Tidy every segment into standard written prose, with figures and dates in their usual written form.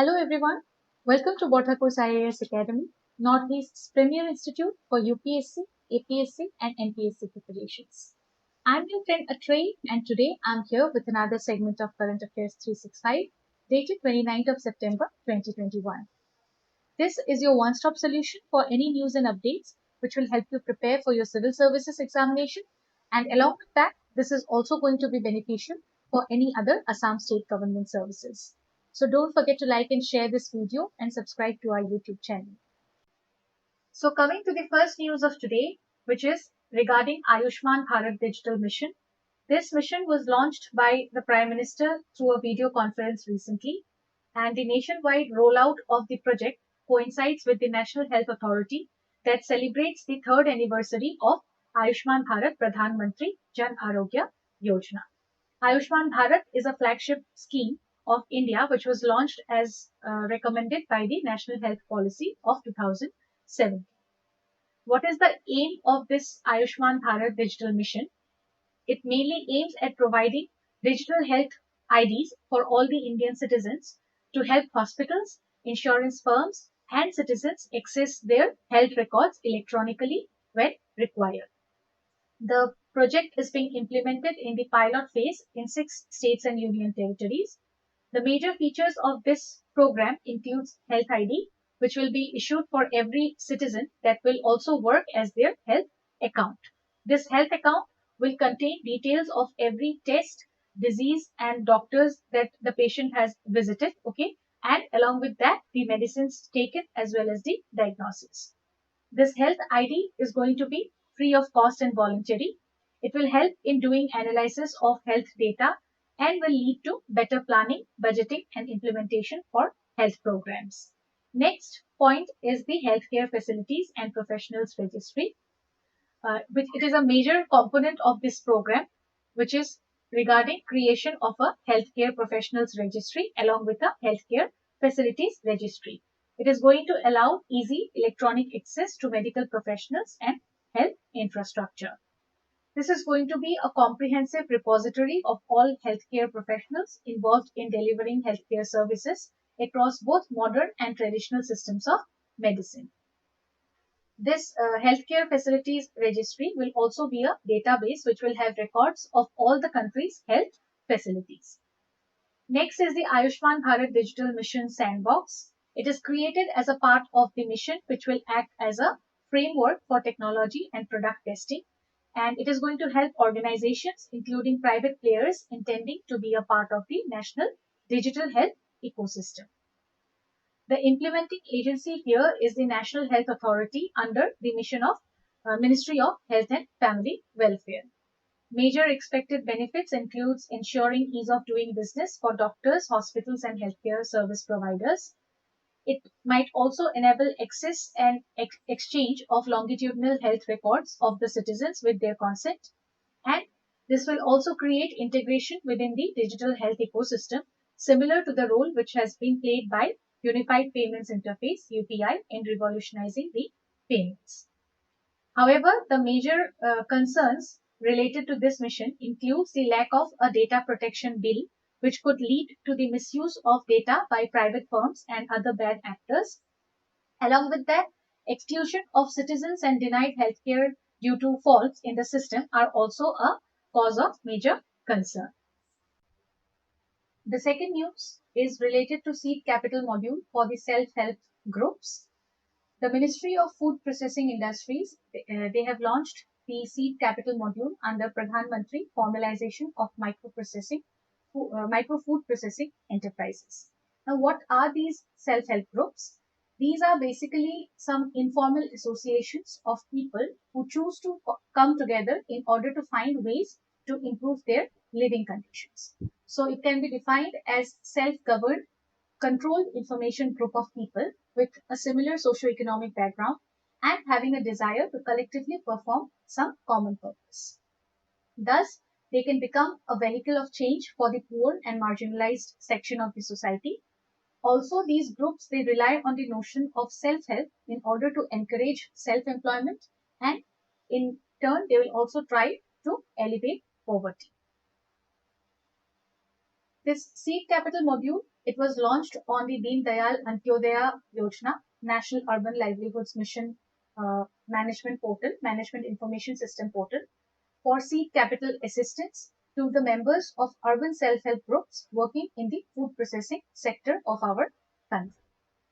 Hello everyone, welcome to Borthakur's IAS Academy, Northeast's premier institute for UPSC, APSC and NPSC preparations. I'm your friend Atray and today I'm here with another segment of Current Affairs 365 dated 29th of September 2021. This is your one-stop solution for any news and updates which will help you prepare for your civil services examination, and along with that, this is also going to be beneficial for any other Assam state government services. So don't forget to like and share this video and subscribe to our YouTube channel. So coming to the first news of today, which is regarding Ayushman Bharat Digital Mission. This mission was launched by the Prime Minister through a video conference recently, and the nationwide rollout of the project coincides with the National Health Authority that celebrates the third anniversary of Ayushman Bharat Pradhan Mantri Jan Arogya Yojana. Ayushman Bharat is a flagship scheme of India which was launched as recommended by the National Health Policy of 2007. What is the aim of this Ayushman Bharat Digital Mission? It mainly aims at providing digital health IDs for all the Indian citizens to help hospitals, insurance firms, and citizens access their health records electronically when required. The project is being implemented in the pilot phase in 6 states and union territories. The major features of this program includes Health ID, which will be issued for every citizen that will also work as their health account. This health account will contain details of every test, disease, and doctors that the patient has visited, okay? And along with that, the medicines taken as well as the diagnosis. This health ID is going to be free of cost and voluntary. It will help in doing analysis of health data and will lead to better planning, budgeting, and implementation for health programs. Next point is the Healthcare Facilities and Professionals Registry, which it is a major component of this program, which is regarding creation of a Healthcare Professionals Registry along with a Healthcare Facilities Registry. It is going to allow easy electronic access to medical professionals and health infrastructure. This is going to be a comprehensive repository of all healthcare professionals involved in delivering healthcare services across both modern and traditional systems of medicine. This healthcare facilities registry will also be a database which will have records of all the country's health facilities. Next is the Ayushman Bharat Digital Mission Sandbox. It is created as a part of the mission which will act as a framework for technology and product testing, and it is going to help organizations including private players intending to be a part of the national digital health ecosystem. The implementing agency here is the National Health Authority under the mission of Ministry of Health and Family Welfare. Major expected benefits includes ensuring ease of doing business for doctors, hospitals, and healthcare service providers. It might also enable access and exchange of longitudinal health records of the citizens with their consent. And this will also create integration within the digital health ecosystem, similar to the role which has been played by Unified Payments Interface (UPI) in revolutionizing the payments. However, the major concerns related to this mission includes the lack of a data protection bill, which could lead to the misuse of data by private firms and other bad actors. Along with that, exclusion of citizens and denied healthcare due to faults in the system are also a cause of major concern. The second news is related to seed capital module for the self-help groups. The Ministry of Food Processing Industries, they have launched the seed capital module under Pradhan Mantri Formalization of Micro Food Processing Enterprises. Now, what are these self-help groups? These are basically some informal associations of people who choose to come together in order to find ways to improve their living conditions. So it can be defined as self-governed, controlled information group of people with a similar socio-economic background and having a desire to collectively perform some common purpose. Thus, they can become a vehicle of change for the poor and marginalized section of the society. Also, these groups, they rely on the notion of self-help in order to encourage self-employment, and in turn, they will also try to alleviate poverty. This seed capital module It was launched on the Deen Dayal Antyodaya Yojana, National Urban Livelihoods Mission Management Information System portal for seed capital assistance to the members of urban self-help groups working in the food processing sector of our country.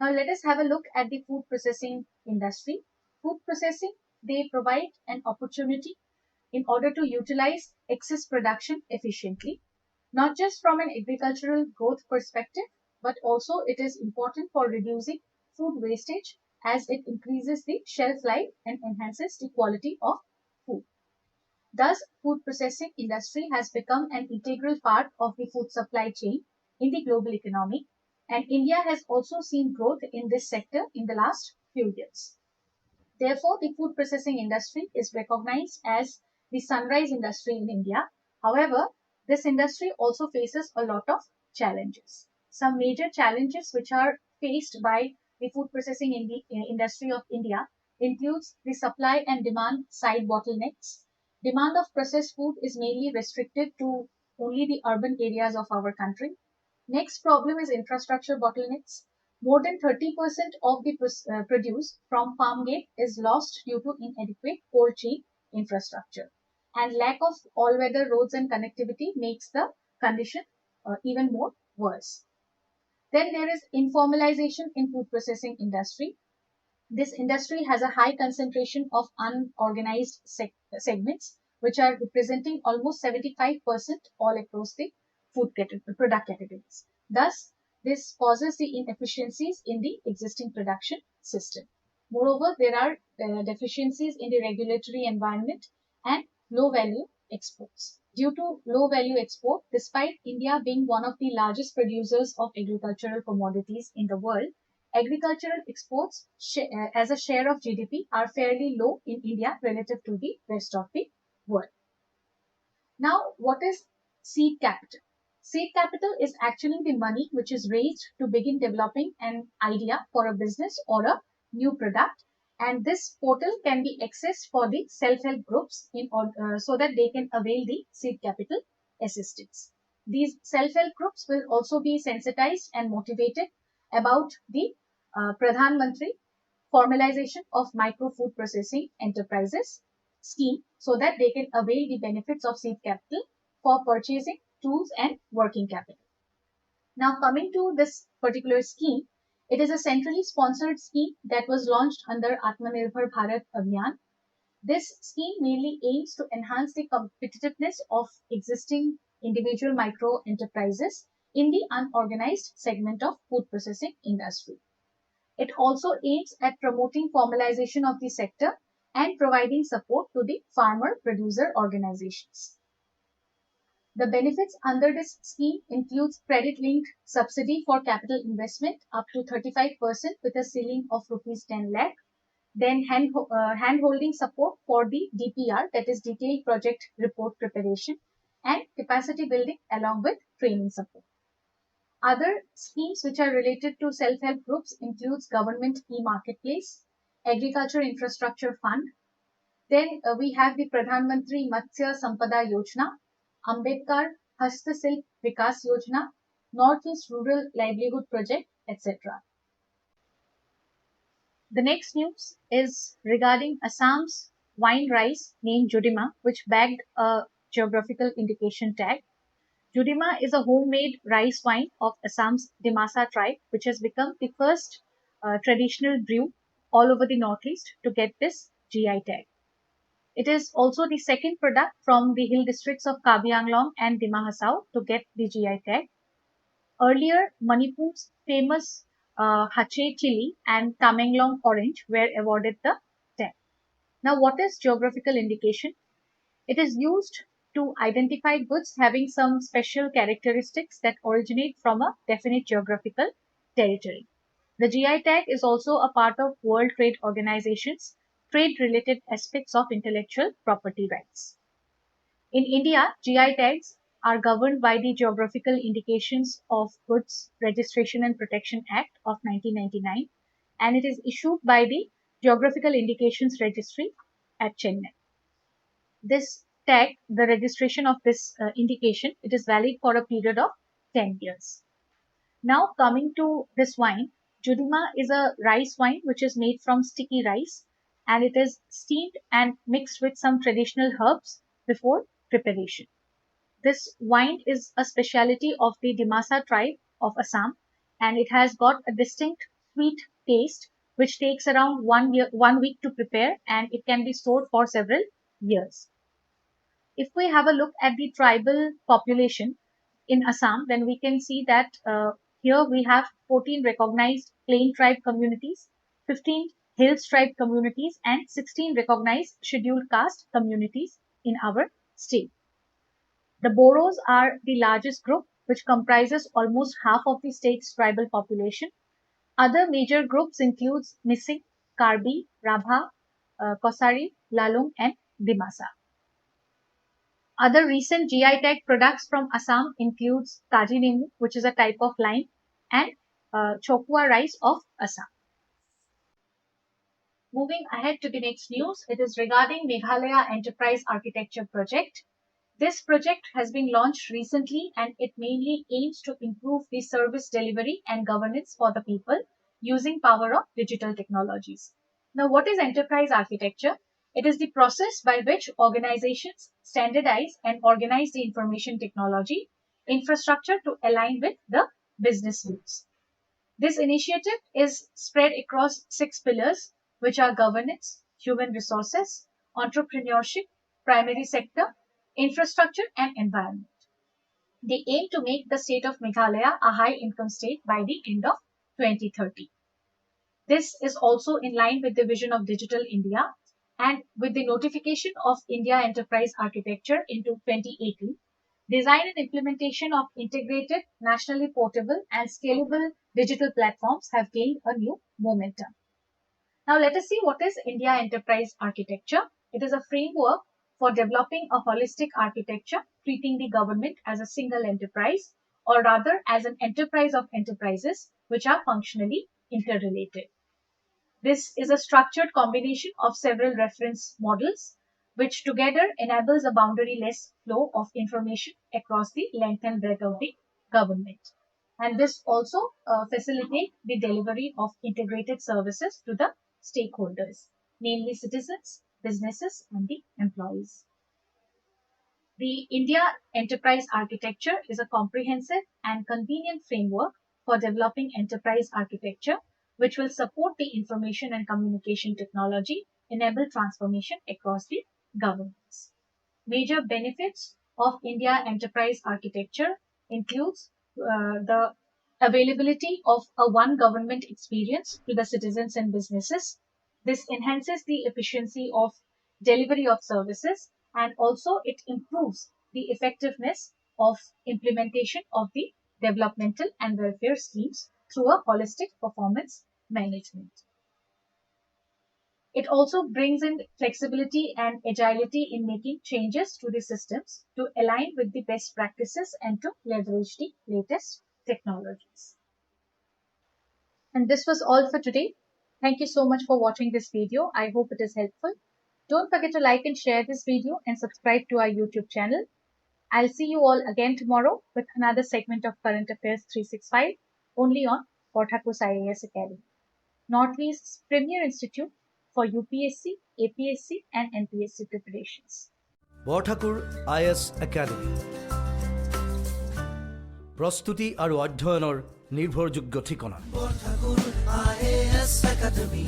Now let us have a look at the food processing industry. Food processing, they provide an opportunity in order to utilize excess production efficiently, not just from an agricultural growth perspective, but also it is important for reducing food wastage as it increases the shelf life and enhances the quality of food. Thus, food processing industry has become an integral part of the food supply chain in the global economy, and India has also seen growth in this sector in the last few years. Therefore, the food processing industry is recognized as the sunrise industry in India. However, this industry also faces a lot of challenges. Some major challenges which are faced by the food processing industry of India includes the supply and demand side bottlenecks. Demand of processed food is mainly restricted to only the urban areas of our country. Next problem is infrastructure bottlenecks. More than 30% of the produce from farm gate is lost due to inadequate cold chain infrastructure. And lack of all-weather roads and connectivity makes the condition even more worse. Then there is informalization in food processing industry. This industry has a high concentration of unorganized segments, which are representing almost 75% all across the product categories. Thus, this causes the inefficiencies in the existing production system. Moreover, there are deficiencies in the regulatory environment and low value exports. Due to low value export, despite India being one of the largest producers of agricultural commodities in the world, agricultural exports as a share of GDP are fairly low in India relative to the rest of the world. Now, what is seed capital? Seed capital is actually the money which is raised to begin developing an idea for a business or a new product, and this portal can be accessed for the self-help groups so that they can avail the seed capital assistance. These self-help groups will also be sensitized and motivated about the Pradhan Mantri formalization of micro food processing enterprises scheme so that they can avail the benefits of seed capital for purchasing tools and working capital. Now coming to this particular scheme, it is a centrally sponsored scheme that was launched under Atmanirbhar Bharat Abhiyan. This scheme mainly aims to enhance the competitiveness of existing individual micro enterprises in the unorganized segment of food processing industry. It also aims at promoting formalization of the sector and providing support to the farmer producer organizations. The benefits under this scheme includes credit-linked subsidy for capital investment up to 35% with a ceiling of rupees 10 lakh. Then hand-holding support for the DPR, that is detailed project report preparation, and capacity building along with training support. Other schemes which are related to self-help groups includes government e-marketplace, agriculture infrastructure fund. Then we have the Pradhan Mantri Matsya Sampada Yojana, Ambedkar Hastasthilp Vikas Yojana, Northeast Rural Livelihood Project, etc. The next news is regarding Assam's wine rice named Judima, which bagged a geographical indication tag. Judima is a homemade rice wine of Assam's Dimasa tribe, which has become the first traditional brew all over the Northeast to get this GI tag. It is also the second product from the hill districts of Karbi Anglong and Dima Hasao to get the GI tag. Earlier, Manipur's famous Hache chili and Tamenglong orange were awarded the tag. Now, what is geographical indication? It is used to identify goods having some special characteristics that originate from a definite geographical territory. The GI tag is also a part of World Trade Organization's trade-related aspects of intellectual property rights. In India, GI tags are governed by the Geographical Indications of Goods Registration and Protection Act of 1999, and it is issued by the Geographical Indications Registry at Chennai. This tag, the registration of this indication, it is valid for a period of 10 years. Now coming to this wine, Judima is a rice wine which is made from sticky rice, and it is steamed and mixed with some traditional herbs before preparation. This wine is a specialty of the Dimasa tribe of Assam, and it has got a distinct sweet taste which takes around 1 week to prepare, and it can be stored for several years. If we have a look at the tribal population in Assam, then we can see that here we have 14 recognized plain tribe communities, 15 hills tribe communities, and 16 recognized scheduled caste communities in our state. The Boros are the largest group, which comprises almost half of the state's tribal population. Other major groups include Mising, Karbi, Rabha, Kosari, Lalung, and Dimasa. Other recent GI tag products from Assam includes 𝐎𝐫𝐠, which is a type of lime, and chokwa rice of Assam. Moving ahead to the next news, it is regarding Meghalaya Enterprise Architecture Project. This project has been launched recently, and it mainly aims to improve the service delivery and governance for the people using power of digital technologies. Now, what is enterprise architecture? It is the process by which organizations standardize and organize the information technology infrastructure to align with the business needs. This initiative is spread across 6 pillars, which are governance, human resources, entrepreneurship, primary sector, infrastructure, and environment. They aim to make the state of Meghalaya a high income state by the end of 2030. This is also in line with the vision of Digital India, and with the notification of India Enterprise Architecture into 2018, design and implementation of integrated, nationally portable, and scalable digital platforms have gained a new momentum. Now let us see what is India Enterprise Architecture. It is a framework for developing a holistic architecture, treating the government as a single enterprise, or rather as an enterprise of enterprises which are functionally interrelated. This is a structured combination of several reference models, which together enables a boundary-less flow of information across the length and breadth of the government. And this also facilitates the delivery of integrated services to the stakeholders, namely citizens, businesses, and the employees. The India Enterprise Architecture is a comprehensive and convenient framework for developing enterprise architecture, which will support the information and communication technology, enable transformation across the governments. Major benefits of India Enterprise Architecture includes the availability of a one government experience to the citizens and businesses. This enhances the efficiency of delivery of services, and also it improves the effectiveness of implementation of the developmental and welfare schemes through a holistic performance management. It also brings in flexibility and agility in making changes to the systems to align with the best practices and to leverage the latest technologies. And this was all for today. Thank you so much for watching this video. I hope it is helpful. Don't forget to like and share this video and subscribe to our YouTube channel. I'll see you all again tomorrow with another segment of Current Affairs 365 only on Borthakur's IAS Academy, Northeast's premier institute for UPSC, APSC and NPSC preparations. Borthakur IAS Academy. প্ৰস্তুতি আৰু অধ্যয়নৰ নিৰ্ভৰযোগ্য ঠিকনা। Borthakur IAS Academy.